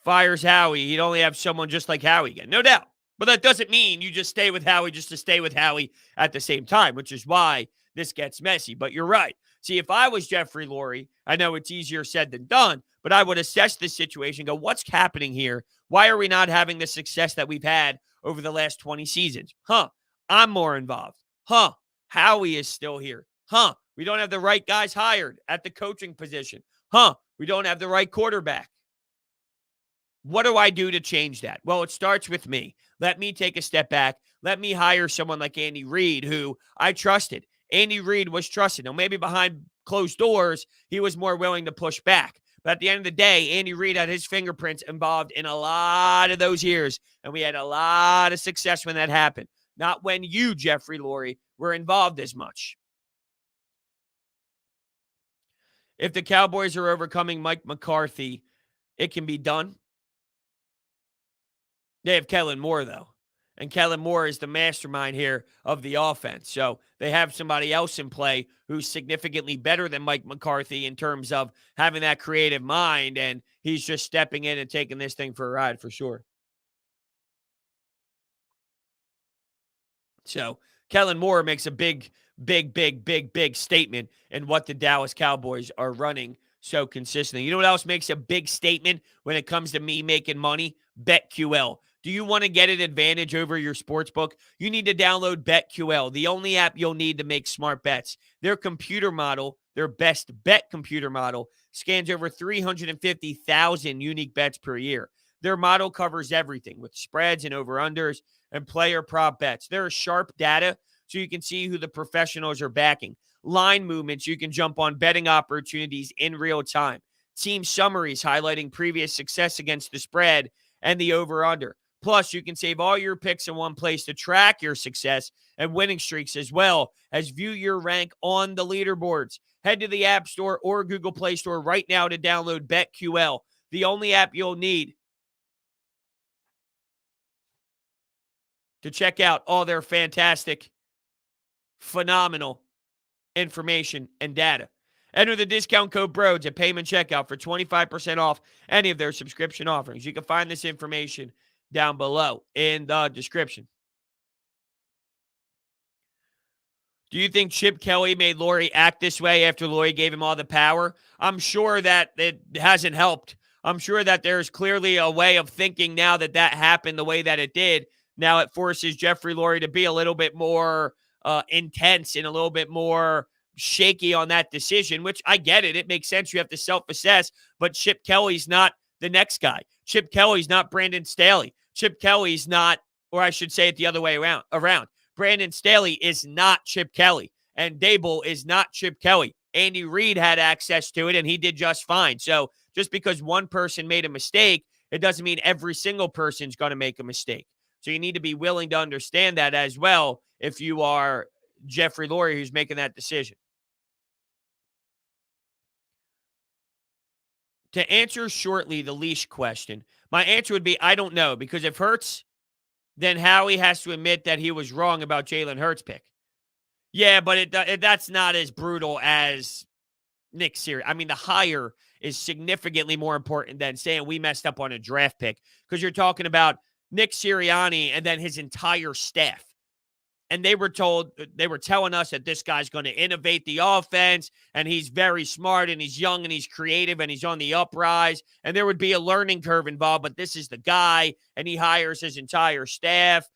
fires Howie, he'd only have someone just like Howie again. No doubt. But that doesn't mean you just stay with Howie just to stay with Howie at the same time, which is why this gets messy. But you're right. See, if I was Jeffrey Lurie, I know it's easier said than done, but I would assess this situation and go, what's happening here? Why are we not having the success that we've had over the last 20 seasons? I'm more involved. Howie is still here. We don't have the right guys hired at the coaching position. We don't have the right quarterback. What do I do to change that? Well, it starts with me. Let me take a step back. Let me hire someone like Andy Reid, who I trusted. Andy Reid was trusted. Now, maybe behind closed doors, he was more willing to push back. But at the end of the day, Andy Reid had his fingerprints involved in a lot of those years, and we had a lot of success when that happened. Not when you, Jeffrey Lurie, were involved as much. If the Cowboys are overcoming Mike McCarthy, it can be done. They have Kellen Moore, though. And Kellen Moore is the mastermind here of the offense. So they have somebody else in play who's significantly better than Mike McCarthy in terms of having that creative mind. And he's just stepping in and taking this thing for a ride for sure. So Kellen Moore makes a big statement in what the Dallas Cowboys are running so consistently. You know what else makes a big statement when it comes to me making money? BetQL. Do you want to get an advantage over your sports book? You need to download BetQL, the only app you'll need to make smart bets. Their computer model, their best bet computer model, scans over 350,000 unique bets per year. Their model covers everything with spreads and over-unders and player prop bets. There is sharp data so you can see who the professionals are backing. Line movements, you can jump on betting opportunities in real time. Team summaries highlighting previous success against the spread and the over-under. Plus, you can save all your picks in one place to track your success and winning streaks, as well as view your rank on the leaderboards. Head to the App Store or Google Play Store right now to download BetQL, the only app you'll need to check out all their fantastic, phenomenal information and data. Enter the discount code Brodes at payment checkout for 25% off any of their subscription offerings. You can find this information down below in the description. Do you think Chip Kelly made Lori act this way after Lori gave him all the power? I'm sure that it hasn't helped. I'm sure that there's clearly a way of thinking now that happened the way that it did. Now it forces Jeffrey Lurie to be a little bit more intense and a little bit more shaky on that decision, which I get it. It makes sense. You have to self-assess, but Chip Kelly's not the next guy. Chip Kelly's not Brandon Staley. Chip Kelly's not, or I should say it the other way around. Brandon Staley is not Chip Kelly, and Dable is not Chip Kelly. Andy Reid had access to it, and he did just fine. So just because one person made a mistake, it doesn't mean every single person's going to make a mistake. So you need to be willing to understand that as well if you are Jeffrey Lurie who's making that decision. To answer shortly the leash question, my answer would be I don't know, because if Hurts, then Howie has to admit that he was wrong about Jalen Hurts' pick. Yeah, but that's not as brutal as Nick Sirianni. I mean, the hire is significantly more important than saying we messed up on a draft pick, because you're talking about Nick Sirianni and then his entire staff. And they were telling us that this guy's going to innovate the offense, and he's very smart, and he's young, and he's creative, and he's on the uprise, and there would be a learning curve involved, but this is the guy, and he hires his entire staff.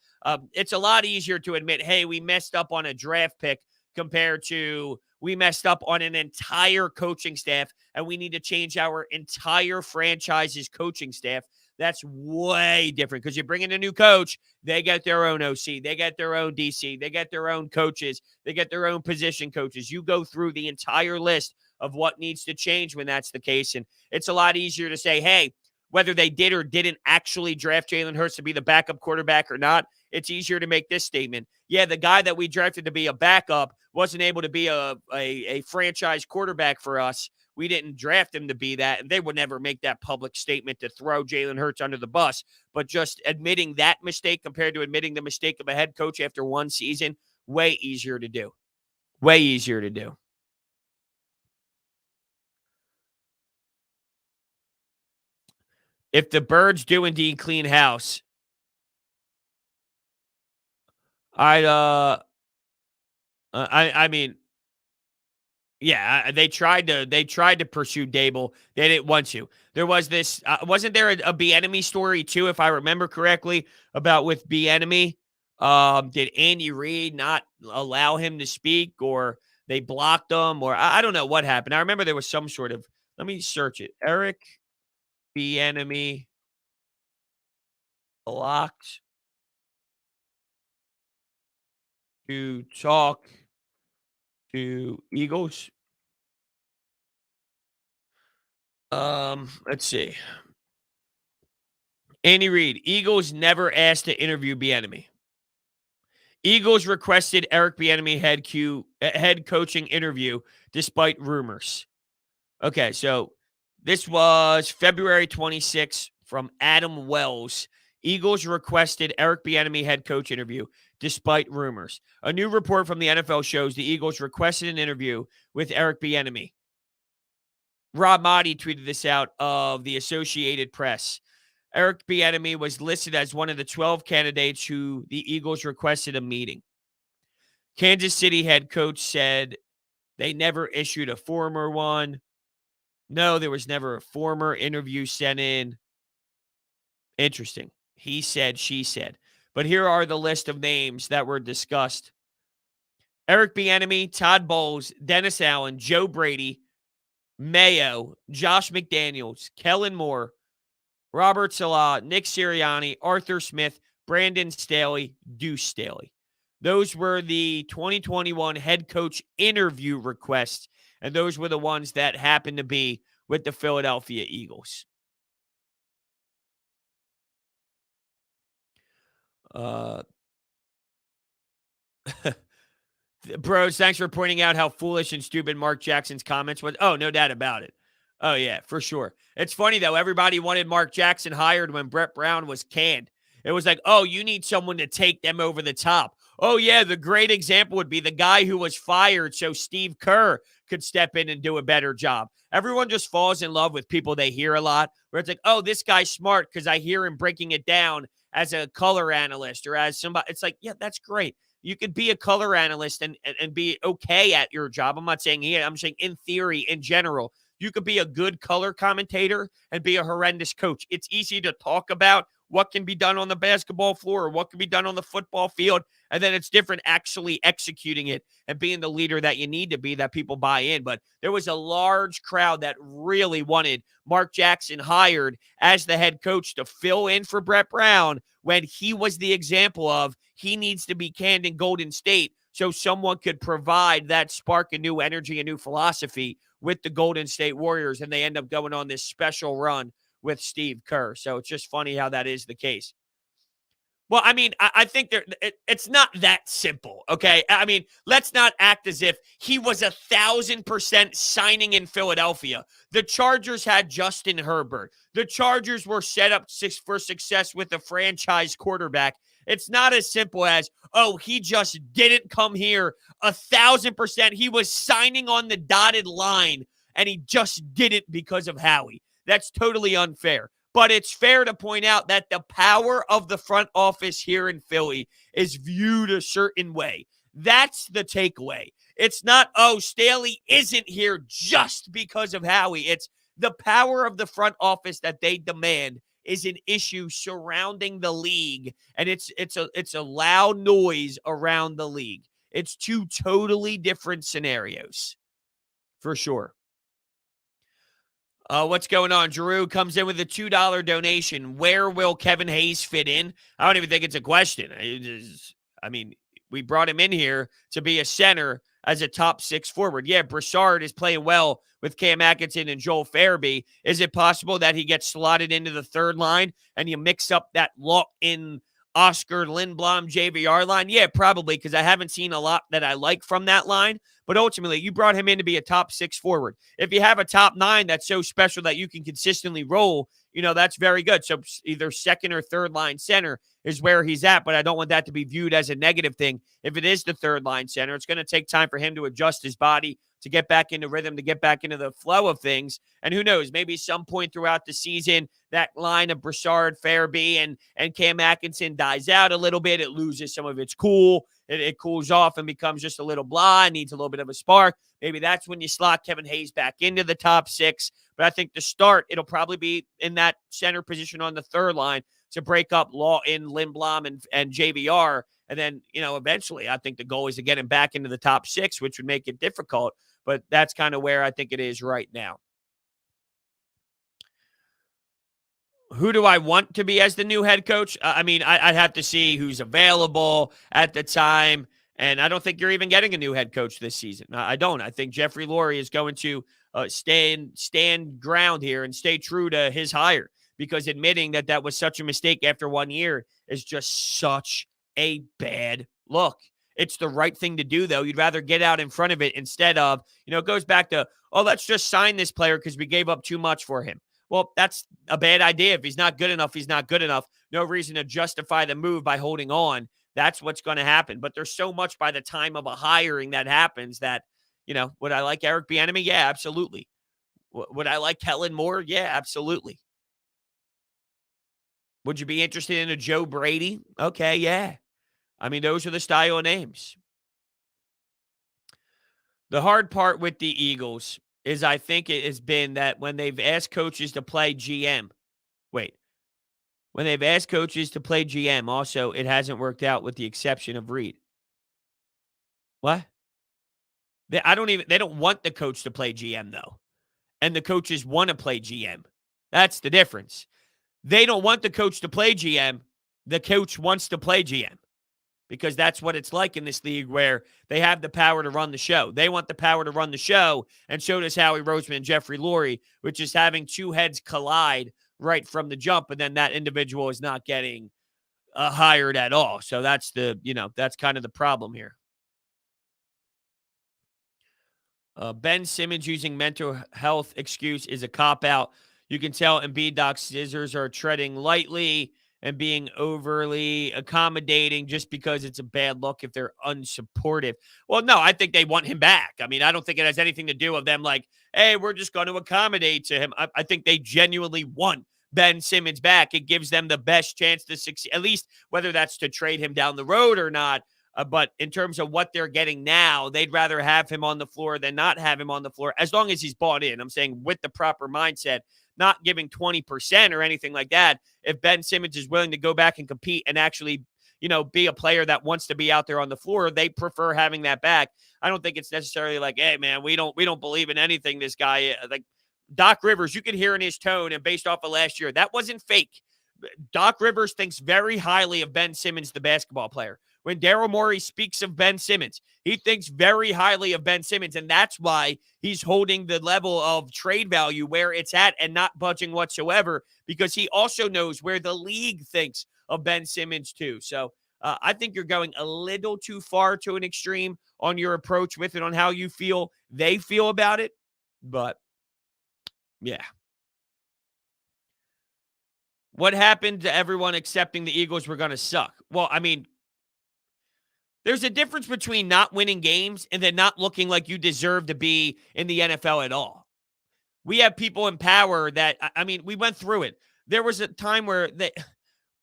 It's a lot easier to admit, hey, we messed up on a draft pick compared to we messed up on an entire coaching staff, and we need to change our entire franchise's coaching staff. That's way different, because you bring in a new coach, they get their own OC, they get their own DC, they get their own coaches, they get their own position coaches. You go through the entire list of what needs to change when that's the case, and it's a lot easier to say, hey, whether they did or didn't actually draft Jalen Hurts to be the backup quarterback or not, it's easier to make this statement. Yeah, the guy that we drafted to be a backup wasn't able to be a franchise quarterback for us. We didn't draft him to be that, and they would never make that public statement to throw Jalen Hurts under the bus. But just admitting that mistake compared to admitting the mistake of a head coach after one season, way easier to do. Way easier to do. If the Birds do indeed clean house, I mean, yeah, they tried to pursue Dable. They didn't want to. There was this, wasn't there a Bieniemy story too, if I remember correctly, about with Bieniemy? Did Andy Reid not allow him to speak, or they blocked him, or I don't know what happened. I remember there was some sort of. Let me search it. Eric Bieniemy blocked to talk to Eagles. Let's see. Andy Reid, Eagles never asked to interview Bieniemy. Eagles requested Eric Bieniemy head coaching interview despite rumors. Okay, so this was February 26th from Adam Wells. Eagles requested Eric Bieniemy head coach interview despite rumors. A new report from the NFL shows the Eagles requested an interview with Eric Bieniemy. Rob Maaddi tweeted this out of the Associated Press. Eric Bieniemy was listed as one of the 12 candidates who the Eagles requested a meeting. Kansas City head coach said they never issued a former one. No, there was never a former interview sent in. Interesting. He said, she said. But here are the list of names that were discussed. Eric Bieniemy, Todd Bowles, Dennis Allen, Joe Brady, Mayo, Josh McDaniels, Kellen Moore, Robert Salah, Nick Sirianni, Arthur Smith, Brandon Staley, Deuce Staley. Those were the 2021 head coach interview requests, and those were the ones that happened to be with the Philadelphia Eagles. Uh, Bros, thanks for pointing out how foolish and stupid Mark Jackson's comments was. Oh, no doubt about it. Oh, yeah, for sure. It's funny, though. Everybody wanted Mark Jackson hired when Brett Brown was canned. It was like, oh, you need someone to take them over the top. Oh, yeah, the great example would be the guy who was fired so Steve Kerr could step in and do a better job. Everyone just falls in love with people they hear a lot, where it's like, oh, this guy's smart because I hear him breaking it down as a color analyst or as somebody. It's like, yeah, that's great. You could be a color analyst and be okay at your job. I'm not saying here, I'm saying in theory, in general, you could be a good color commentator and be a horrendous coach. It's easy to talk about what can be done on the basketball floor or what can be done on the football field. And then it's different actually executing it and being the leader that you need to be that people buy in. But there was a large crowd that really wanted Mark Jackson hired as the head coach to fill in for Brett Brown when he was the example of he needs to be canned in Golden State so someone could provide that spark of new energy and new philosophy with the Golden State Warriors, and they end up going on this special run with Steve Kerr. So it's just funny how that is the case. Well, I mean, I think it's not that simple, okay? I mean, let's not act as if he was 1,000% signing in Philadelphia. The Chargers had Justin Herbert. The Chargers were set up for success with a franchise quarterback. It's not as simple as, oh, he just didn't come here 1,000%. He was signing on the dotted line, and he just didn't because of Howie. That's totally unfair. But it's fair to point out that the power of the front office here in Philly is viewed a certain way. That's the takeaway. It's not, oh, Staley isn't here just because of Howie. It's the power of the front office that they demand is an issue surrounding the league, and it's a loud noise around the league. It's two totally different scenarios, for sure. What's going on? Drew comes in with a $2 donation. Where will Kevin Hayes fit in? I don't even think it's a question. I mean, we brought him in here to be a center as a top 6 forward. Yeah, Broussard is playing well with Cam Atkinson and Joel Farabee. Is it possible that he gets slotted into the third line and you mix up that lock-in Oscar Lindblom JVR line? Yeah, probably, because I haven't seen a lot that I like from that line. But ultimately, you brought him in to be a top 6 forward. If you have a top 9 that's so special that you can consistently roll, that's very good. So either second or third line center is where he's at, but I don't want that to be viewed as a negative thing. If it is the third line center, it's going to take time for him to adjust his body, to get back into rhythm, to get back into the flow of things. And who knows, maybe some point throughout the season, that line of Broussard, Farabee, and Cam Atkinson dies out a little bit. It loses some of its cool. It cools off and becomes just a little blah, needs a little bit of a spark. Maybe that's when you slot Kevin Hayes back into the top 6. But I think to start, it'll probably be in that center position on the third line to break up Lawton, Lindblom, and JVR. And then, eventually I think the goal is to get him back into the top 6, which would make it difficult. But that's kind of where I think it is right now. Who do I want to be as the new head coach? I mean, I'd have to see who's available at the time. And I don't think you're even getting a new head coach this season. I don't. I think Jeffrey Lurie is going to stand ground here and stay true to his hire, because admitting that was such a mistake after 1 year is just such a bad look. It's the right thing to do, though. You'd rather get out in front of it instead of, it goes back to, oh, let's just sign this player because we gave up too much for him. Well, that's a bad idea. If he's not good enough, he's not good enough. No reason to justify the move by holding on. That's what's going to happen. But there's so much by the time of a hiring that happens that, would I like Eric Bieniemy? Yeah, absolutely. Would I like Kellen Moore? Yeah, absolutely. Would you be interested in a Joe Brady? Okay, yeah. I mean, those are the style of names. The hard part with the Eagles is I think it has been that when they've asked coaches to play GM, when they've asked coaches to play GM, also, it hasn't worked out with the exception of Reed. What? They don't want the coach to play GM, though. And the coaches want to play GM. That's the difference. They don't want the coach to play GM. The coach wants to play GM. Because that's what it's like in this league, where they have the power to run the show. They want the power to run the show, and so does Howie Roseman and Jeffrey Lurie, which is having two heads collide right from the jump, and then that individual is not getting hired at all. So that's that's kind of the problem here. Ben Simmons using mental health excuse is a cop-out. You can tell Embiid Doc Scissors are treading lightly and being overly accommodating just because it's a bad look if they're unsupportive. Well, no, I think they want him back. I mean, I don't think it has anything to do with them like, hey, we're just going to accommodate to him. I think they genuinely want Ben Simmons back. It gives them the best chance to succeed, at least whether that's to trade him down the road or not. But in terms of what they're getting now, they'd rather have him on the floor than not have him on the floor, as long as he's bought in. I'm saying with the proper mindset, not giving 20% or anything like that. If Ben Simmons is willing to go back and compete and actually, be a player that wants to be out there on the floor, they prefer having that back. I don't think it's necessarily like, hey, man, we don't believe in anything this guy, like Doc Rivers, you can hear in his tone and based off of last year, that wasn't fake. Doc Rivers thinks very highly of Ben Simmons, the basketball player. When Daryl Morey speaks of Ben Simmons, he thinks very highly of Ben Simmons, and that's why he's holding the level of trade value where it's at and not budging whatsoever, because he also knows where the league thinks of Ben Simmons too. So I think you're going a little too far to an extreme on your approach with it, on how you feel they feel about it. But, yeah. What happened to everyone accepting the Eagles were going to suck? Well, I mean, there's a difference between not winning games and then not looking like you deserve to be in the NFL at all. We have people in power that, I mean, we went through it. There was a time where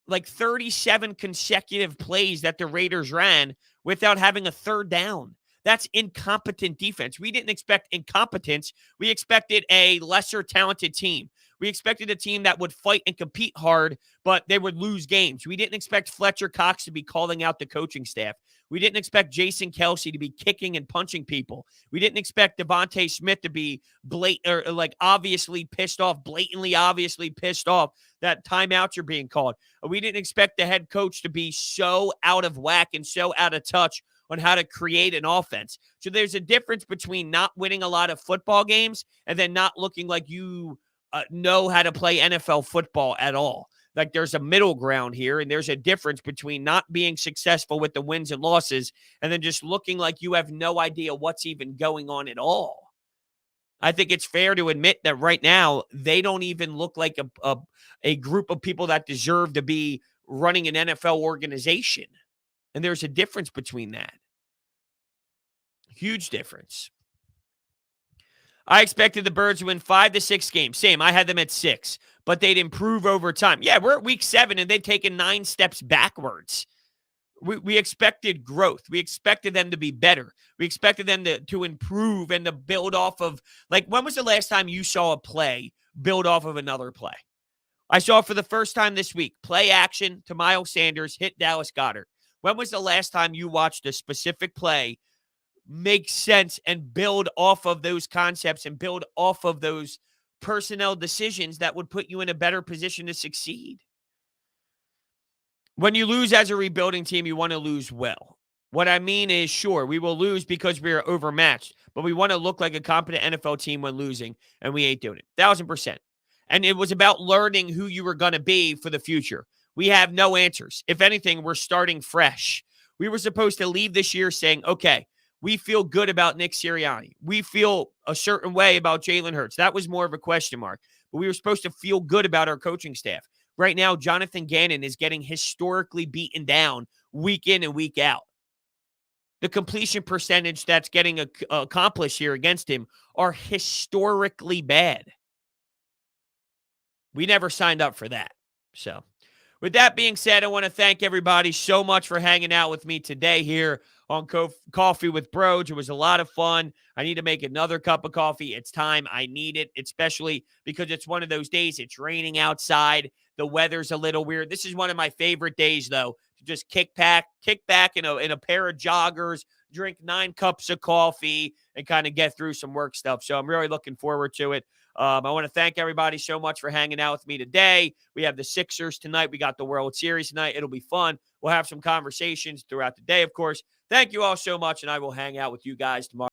like 37 consecutive plays that the Raiders ran without having a third down. That's incompetent defense. We didn't expect incompetence. We expected a lesser talented team. We expected a team that would fight and compete hard, but they would lose games. We didn't expect Fletcher Cox to be calling out the coaching staff. We didn't expect Jason Kelsey to be kicking and punching people. We didn't expect Devontae Smith to be obviously pissed off, blatantly obviously pissed off that timeouts are being called. We didn't expect the head coach to be so out of whack and so out of touch on how to create an offense. So there's a difference between not winning a lot of football games and then not looking like you know how to play NFL football at all. Like there's a middle ground here, and there's a difference between not being successful with the wins and losses and then just looking like you have no idea what's even going on at all. I think it's fair to admit that right now they don't even look like a group of people that deserve to be running an NFL organization. And there's a difference between that. Huge difference. I expected the Birds to win 5 to 6 games. Same. I had them at 6, but they'd improve over time. Yeah, we're at week 7 and they've taken 9 steps backwards. We expected growth. We expected them to be better. We expected them to improve and to build off of, like, when was the last time you saw a play build off of another play? I saw for the first time this week, play action to Miles Sanders, hit Dallas Goedert. When was the last time you watched a specific play make sense and build off of those concepts and build off of those personnel decisions that would put you in a better position to succeed? When you lose as a rebuilding team, you want to lose well. What I mean is, sure, we will lose because we are overmatched, but we want to look like a competent NFL team when losing, and we ain't doing it. 1,000%. And it was about learning who you were going to be for the future. We have no answers. If anything, we're starting fresh. We were supposed to leave this year saying, okay, we feel good about Nick Sirianni. We feel a certain way about Jalen Hurts. That was more of a question mark. But we were supposed to feel good about our coaching staff. Right now, Jonathan Gannon is getting historically beaten down week in and week out. The completion percentage that's getting accomplished here against him are historically bad. We never signed up for that. So, with that being said, I want to thank everybody so much for hanging out with me today here on Coffee with Brodes. It was a lot of fun. I need to make another cup of coffee. It's time. I need it, especially because it's one of those days. It's raining outside. The weather's a little weird. This is one of my favorite days, though, to just kick back in a pair of joggers, drink 9 cups of coffee, and kind of get through some work stuff. So I'm really looking forward to it. I want to thank everybody so much for hanging out with me today. We have the Sixers tonight. We got the World Series tonight. It'll be fun. We'll have some conversations throughout the day, of course. Thank you all so much, and I will hang out with you guys tomorrow.